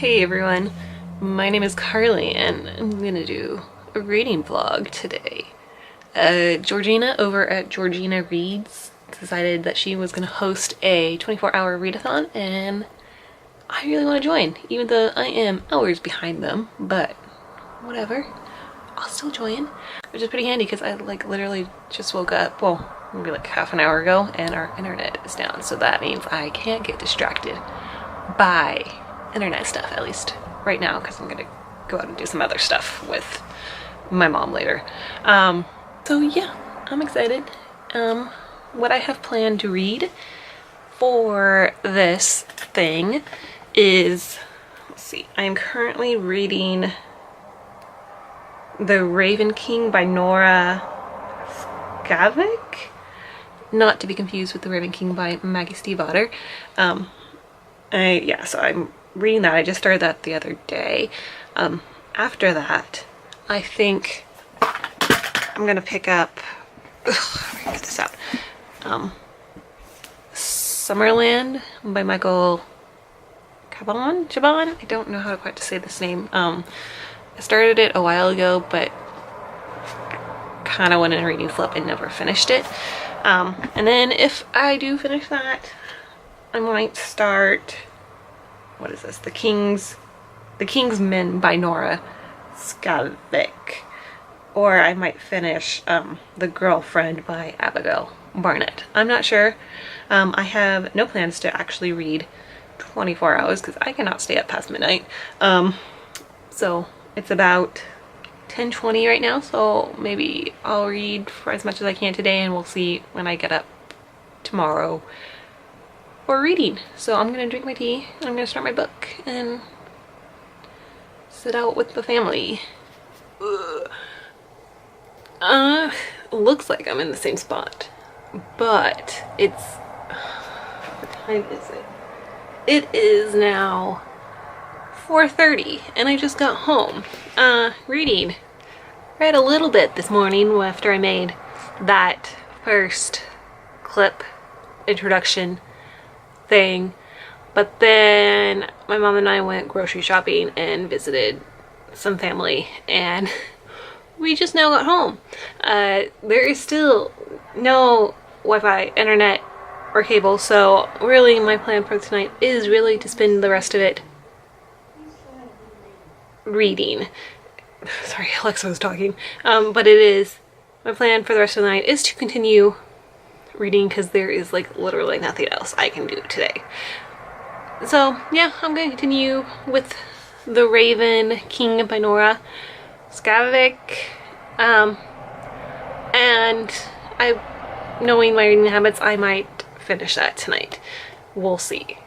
Hey everyone, my name is Carly and I'm gonna do a reading vlog today. Georgina over at Georgina Reads decided that she was gonna host a 24-hour read-a-thon and I really want to join, even though I am hours behind them, but whatever, I'll still join, which is pretty handy because I literally just woke up, well, maybe like half an hour ago, and our internet is down, so that means I can't get distracted by internet stuff, at least right now, because I'm gonna go out and do some other stuff with my mom later. So yeah, I'm excited. What I have planned to read for this thing is, let's see, I'm currently reading The Raven King by Nora Skavik, not to be confused with The Raven King by Maggie Stiefvater. So I'm reading that. I just started that the other day. After that, I think I'm gonna pick up, get this out, Summerland by Michael Chabon? I don't know how quite to say this name. I started it a while ago, but kind of went in a reading flip and never finished it. And then if I do finish that, I might start, what is this? The King's Men by Nora Skavik. Or I might finish The Girlfriend by Abigail Barnett. I'm not sure. I have no plans to actually read 24 hours because I cannot stay up past midnight. So it's about 10:20 right now, so maybe I'll read for as much as I can today and we'll see when I get up tomorrow for reading. So I'm gonna drink my tea and I'm gonna start my book and sit out with the family. Looks like I'm in the same spot, but it's, what time is it? It is now 4:30 and I just got home. Read a little bit this morning after I made that first clip introduction thing, but then my mom and I went grocery shopping and visited some family and we just now got home. There is still no Wi-Fi, internet, or cable, so really my plan for tonight is really to spend the rest of it reading. Sorry, Alexa was talking. But it is, my plan for the rest of the night is to continue reading because there is like literally nothing else I can do today. So yeah, I'm going to continue with The Raven King by Nora Skavik. And knowing my reading habits, I might finish that tonight. We'll see.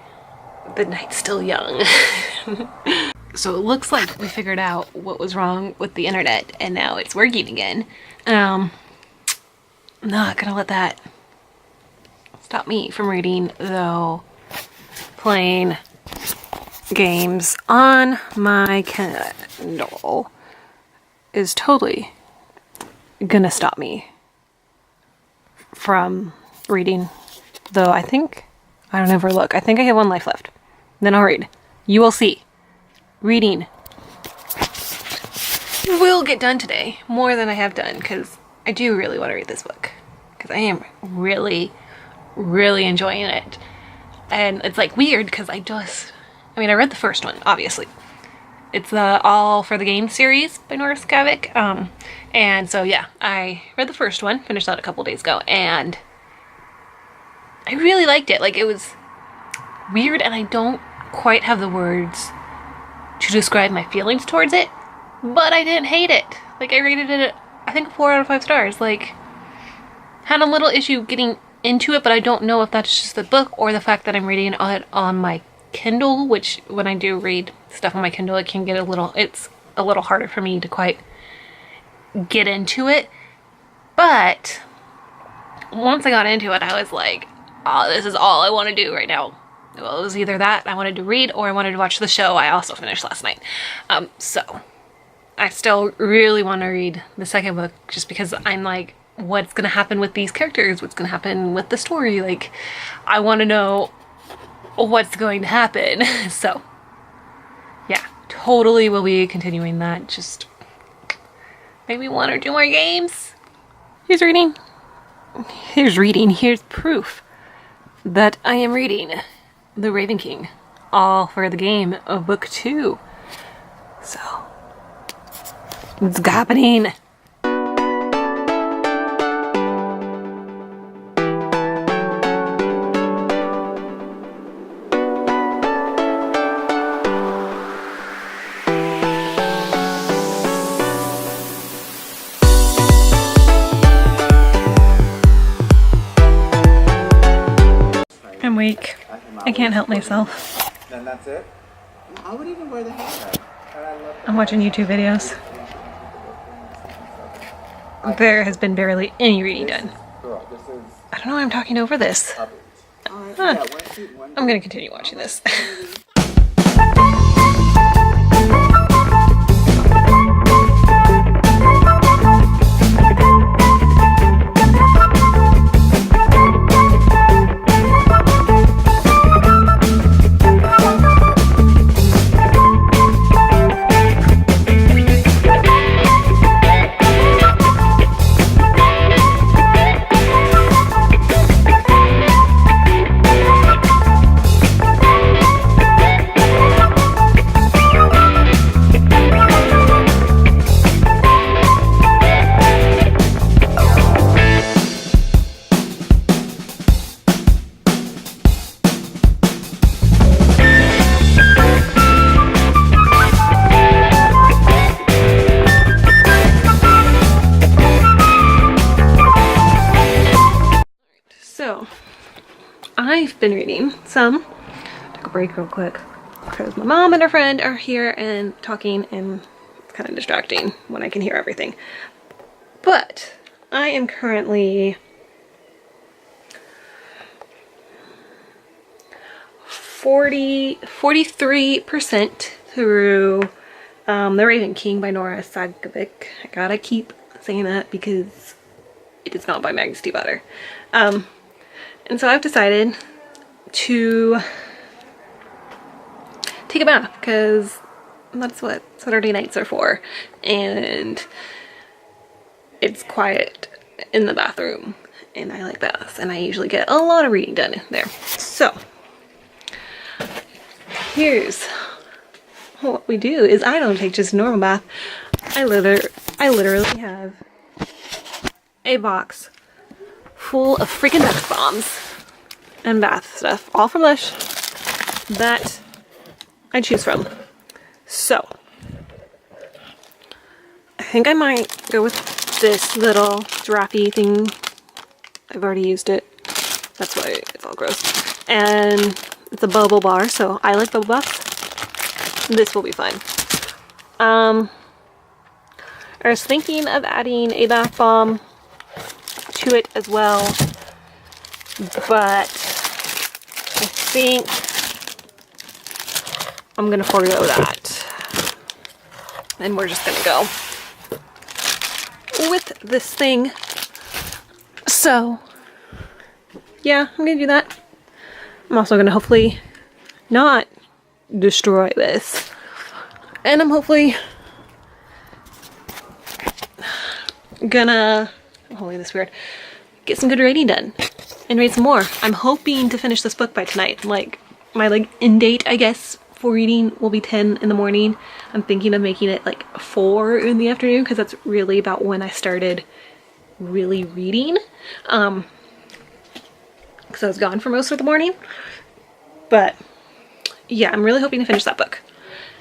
The night's still young. So it looks like we figured out what was wrong with the internet and now it's working again. I'm not gonna let that stop me from reading, though playing games on my Kindle is totally gonna stop me from reading. Though I think, I don't ever look, I think I have one life left. Then I'll read. You will see. Reading will get done today, more than I have done, because I do really want to read this book, because I am really enjoying it. And it's like weird because I read the first one, obviously. It's the All for the Game series by Nora Skavik. And so yeah, I read the first one, finished that a couple days ago, and I really liked it. Like, it was weird and I don't quite have the words to describe my feelings towards it, but I didn't hate it. Like, I rated it, I think, 4 out of 5 stars. Like, had a little issue getting into it, but I don't know if that's just the book or the fact that I'm reading it on my Kindle, which when I do read stuff on my Kindle, it can get it's a little harder for me to quite get into it. But once I got into it, I was like, oh, this is all I want to do right now. Well, it was either that I wanted to read or I wanted to watch the show I also finished last night. So I still really want to read the second book just because I'm like, what's going to happen with these characters? What's going to happen with the story? Like, I want to know what's going to happen. So totally will be continuing that. Just maybe 1 or 2 more games. Here's reading. Here's proof that I am reading The Raven King, all for the game of book 2. So, it's happening. I'm weak. I can't help myself. Then that's it. I would even wear the hair. I'm watching YouTube videos. There has been barely any reading done. I don't know why I'm talking over this. Huh. I'm gonna continue watching this. So, I've been reading some. Took a break real quick because my mom and her friend are here and talking, and it's kind of distracting when I can hear everything. But I am currently 43% through The Raven King by Nora Sagovic. I gotta keep saying that because it is not by Maggie Stiefvater. And so I've decided to take a bath because that's what Saturday nights are for, and it's quiet in the bathroom and I like baths and I usually get a lot of reading done there. So here's what we do is I don't take just a normal bath. I literally have a box full of freaking bath bombs and bath stuff, all from Lush, that I choose from. So I think I might go with this little giraffe thing. I've already used it. That's why it's all gross. And it's a bubble bar, so I like bubble baths. This will be fun. I was thinking of adding a bath bomb to it as well, but I think I'm gonna forego that, and we're just gonna go with this thing. So yeah, I'm gonna do that. I'm also gonna hopefully not destroy this, and I'm hopefully gonna, I'm holding this weird, get some good reading done and read some more. I'm hoping to finish this book by tonight. Like, my end date, I guess, for reading will be 10 in the morning. I'm thinking of making it like 4 in the afternoon because that's really about when I started really reading. Because I was gone for most of the morning. But yeah, I'm really hoping to finish that book.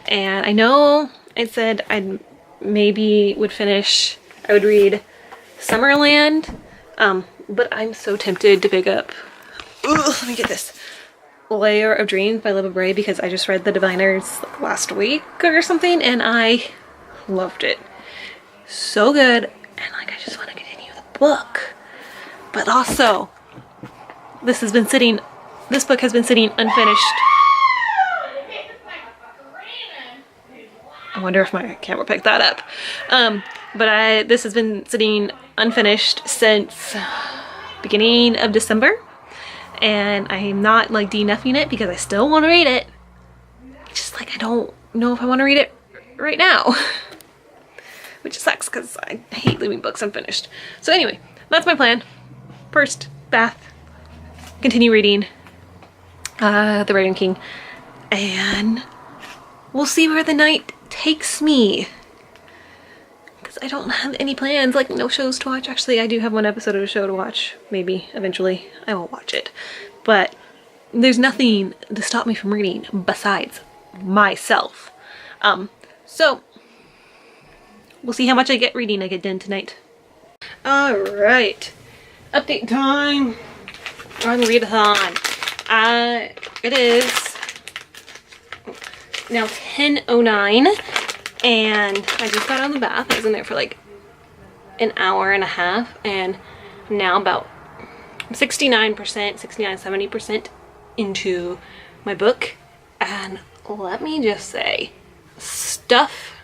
And I know I said I maybe would finish, I would read Summerland, but I'm so tempted to pick up, let me get this, Layer of Dreams by Libba Bray, because I just read The Diviners last week or something and I loved it. So good, and like I just want to continue the book. But also, this book has been sitting unfinished. I wonder if my camera picked that up. But this has been sitting unfinished since beginning of December, and I'm not like DNFing it because I still want to read it. It's just like I don't know if I want to read it right now. Which sucks because I hate leaving books unfinished. So anyway, that's my plan. First, bath, continue reading The Raven King, and we'll see where the night takes me. Because I don't have any plans, like no shows to watch. Actually, I do have one episode of a show to watch. Maybe, eventually, I will watch it. But there's nothing to stop me from reading besides myself. So we'll see how much I get done tonight. Alright. Update time on Read-A-Thon. It is now 10:09 and I just got out of the bath. I was in there for like an hour and a half and I'm now about 69%, 70% into my book, and let me just say, stuff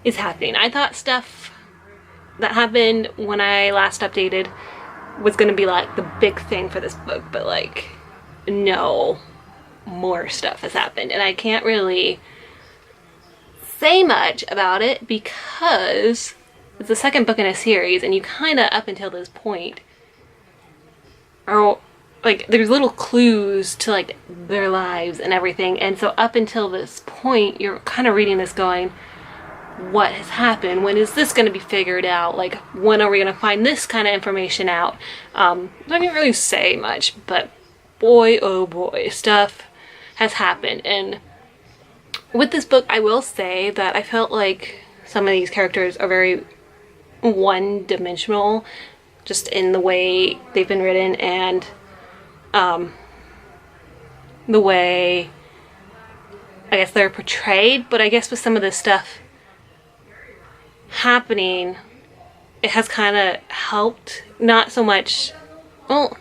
is happening. I thought stuff that happened when I last updated was gonna be like the big thing for this book, but like, no, more stuff has happened, and I can't really say much about it because it's the second book in a series, and you kind of, up until this point, are like, there's little clues to like their lives and everything, and so up until this point you're kind of reading this going, what has happened? When is this going to be figured out? Like, when are we going to find this kind of information out? I didn't really say much, but boy oh boy, stuff has happened. And with this book, I will say that I felt like some of these characters are very one-dimensional, just in the way they've been written, and the way I guess they're portrayed. But I guess with some of this stuff happening, it has kind of helped. Not so much, well,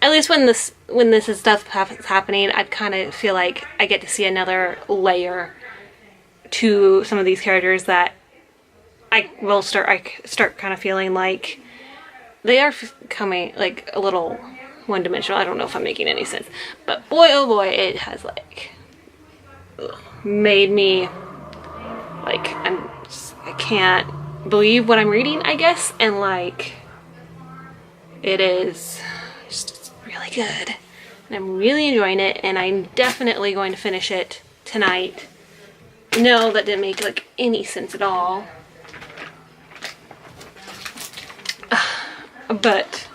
at least when this is stuff happening, I kind of feel like I get to see another layer to some of these characters that I start kind of feeling like they are coming like a little one-dimensional. I don't know if I'm making any sense, but boy oh boy, it has like made me like, I can't believe what I'm reading, I guess, and like, it is just really good, and I'm really enjoying it, and I'm definitely going to finish it tonight. No, that didn't make like any sense at all, but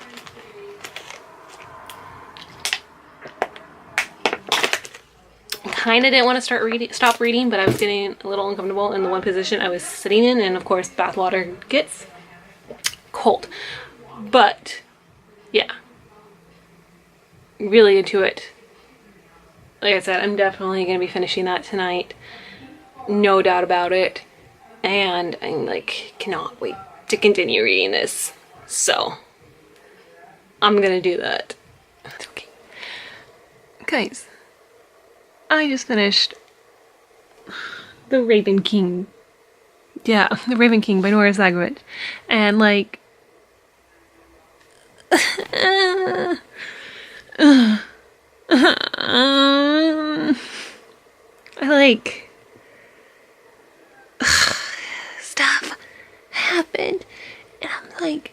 kind of didn't want to stop reading, but I was getting a little uncomfortable in the one position I was sitting in, and of course bath water gets cold. But yeah, really into it. Like I said, I'm definitely going to be finishing that tonight, no doubt about it, and I like cannot wait to continue reading this, so I'm gonna do that. Okay, guys, I just finished The Raven King. Yeah, The Raven King by Nora Zagorowicz. And like, I like, stuff happened, and I'm like,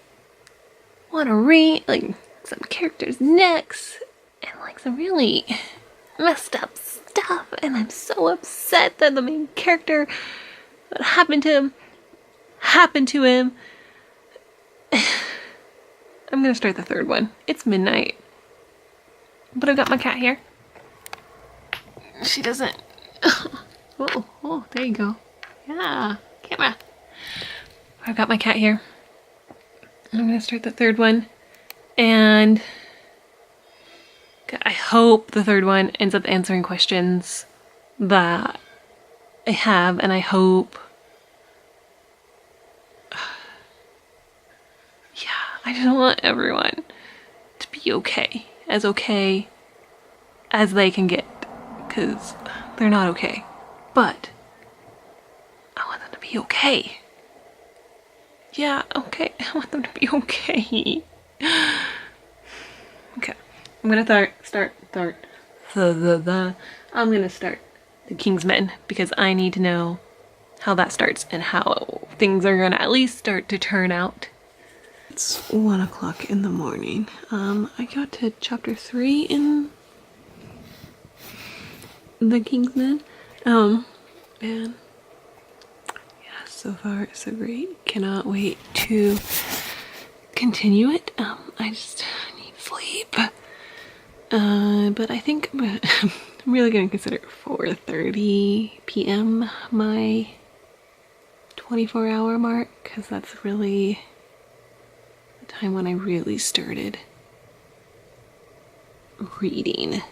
want to read like some characters' necks and like some really messed up stuff, and I'm so upset that the main character that happened to him. I'm gonna start the third one. It's midnight, but I've got my cat here. She doesn't. Oh, there you go. Yeah, camera. I've got my cat here. I'm gonna start the third one, and I hope the third one ends up answering questions that I have, and I hope, yeah, I just want everyone to be okay as they can get, because they're not okay, but I want them to be okay. Yeah, okay, I want them to be okay. Okay, I'm gonna start I'm gonna start the Kingsmen, because I need to know how that starts and how things are gonna at least start to turn out. It's 1 o'clock in the morning. I got to chapter 3 in the Kingsmen. And yeah, so far so great. Cannot wait to continue it. I just need sleep. But I think I'm really gonna consider 4:30 p.m. my 24-hour mark, because that's really the time when I really started reading.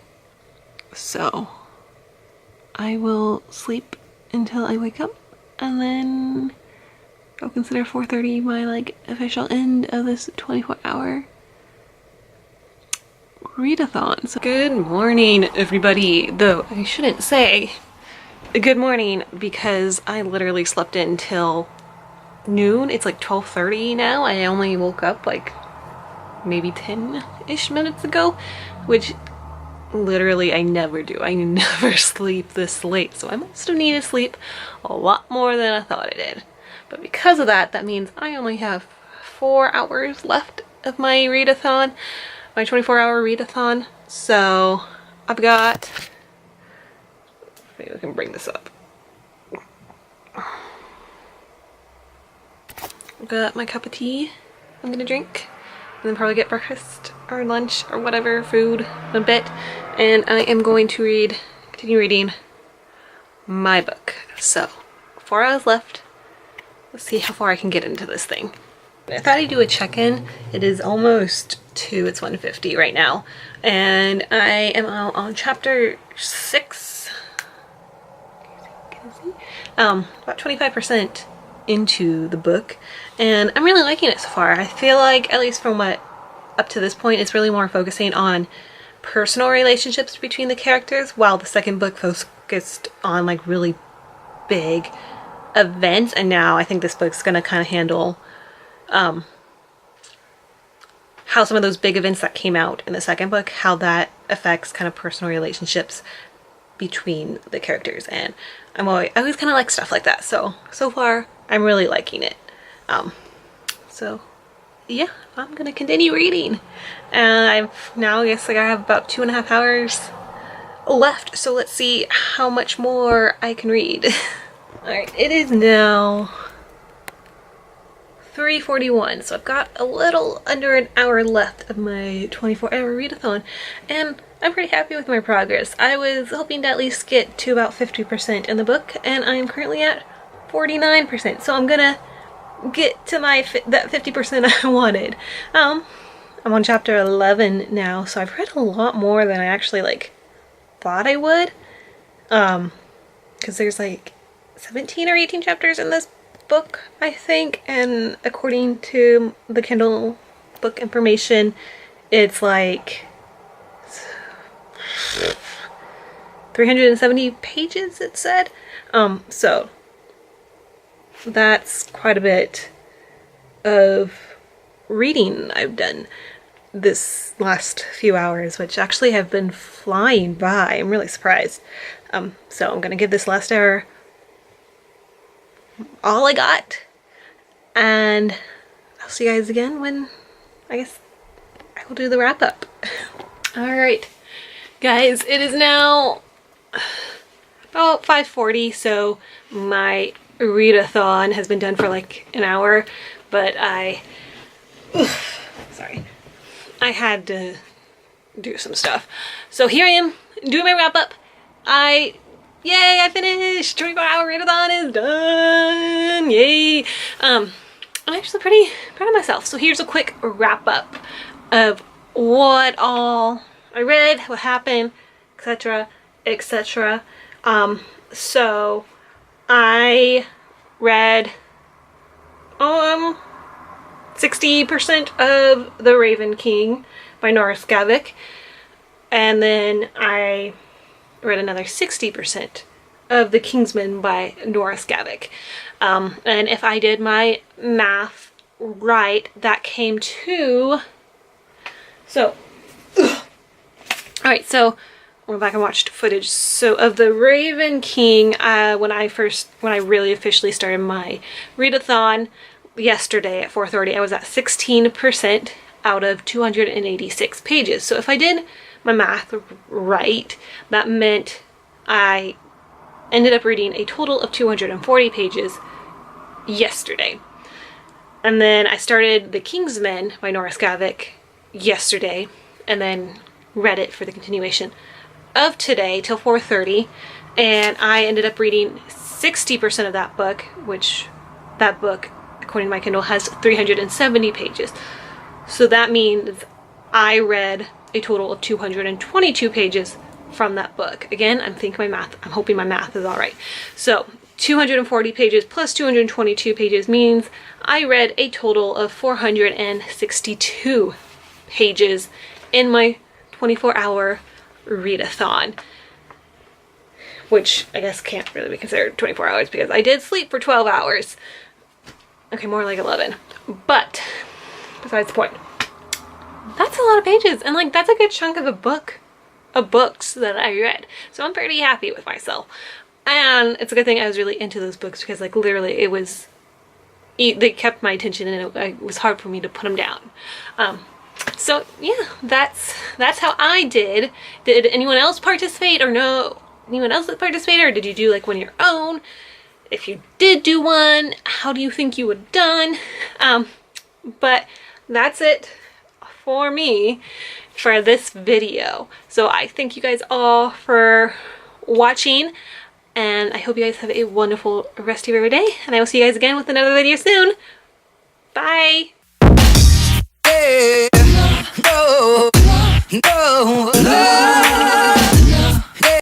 So I will sleep until I wake up, and then I'll consider 4:30 my like official end of this 24-hour read-a-thon. So good morning, everybody. Though I shouldn't say good morning because I literally slept until noon. It's like 12:30 now. I only woke up like maybe 10-ish minutes ago, which literally I never do. I never sleep this late, so I must have needed sleep a lot more than I thought I did. But because of that, that means I only have 4 hours left of my read-a-thon, my 24-hour read-a-thon. So I've got, maybe I can bring this up. I've got my cup of tea I'm gonna drink, and then probably get breakfast or lunch or whatever food in a bit, and I am going to continue reading my book. So 4 hours left. Let's see how far I can get into this thing. I thought I'd do a check-in. It is almost 2, it's 1:50 right now, and I am on chapter 6. About 25% into the book, and I'm really liking it so far. I feel like, at least from what up to this point, it's really more focusing on personal relationships between the characters, while the second book focused on like really big events, and now I think this book's gonna kind of handle how some of those big events that came out in the second book, how that affects kind of personal relationships between the characters. And I always kind of like stuff like that, so far I'm really liking it. So yeah, I'm gonna continue reading, and I've now, I guess, like, I have about 2.5 hours left, so let's see how much more I can read. Alright, it is now 3:41, so I've got a little under an hour left of my 24-hour read-a-thon, and I'm pretty happy with my progress. I was hoping to at least get to about 50% in the book, and I'm currently at 49%, so I'm gonna get to that 50% I wanted. I'm on chapter 11 now, so I've read a lot more than I actually like thought I would, because there's like 17 or 18 chapters in this book, I think, and according to the Kindle book information, it's like 370 pages, it said. So that's quite a bit of reading I've done this last few hours, which actually have been flying by. I'm really surprised. So I'm gonna give this last hour all I got, and I'll see you guys again when, I guess, I will do the wrap up. Alright guys, it is now about 5:40, so my read-a-thon has been done for like an hour, but sorry, I had to do some stuff. So here I am doing my wrap up. Yay, I finished! 24-hour read-a-thon is done! Yay! I'm actually pretty proud of myself. So here's a quick wrap up of what all I read, what happened, etc., etc. So I read 60% of The Raven King by Nora Skavik, and then I read another 60% of The Kingsman by Nora Skavik. And if I did my math right, that came to... So, alright, so went back and watched footage. So of the Raven King, when I really officially started my read-a-thon yesterday at 4:30, I was at 16% out of 286 pages. So if I did my math right, that meant I ended up reading a total of 240 pages yesterday. And then I started The King's Men by Nora Skavik yesterday, and then read it for the continuation of today till 4:30, and I ended up reading 60% of that book, which that book, according to my Kindle, has 370 pages. So that means I read a total of 222 pages from that book. Again, I'm hoping my math is all right. So 240 pages plus 222 pages means I read a total of 462 pages in my 24-hour read-a-thon, which I guess can't really be considered 24 hours because I did sleep for 12 hours. Okay, more like 11. But besides the point, that's a lot of pages, and like that's a good chunk of books that I read. So I'm pretty happy with myself. And it's a good thing I was really into those books because like literally they kept my attention, and it was hard for me to put them down. So yeah, that's how I did. Did anyone else participate, or no? Anyone else that participated, or did you do like one of your own? If you did do one, how do you think you would have done? But that's it for me for this video. So I thank you guys all for watching, and I hope you guys have a wonderful rest of your day, and I will see you guys again with another video soon. Bye! No, no, no.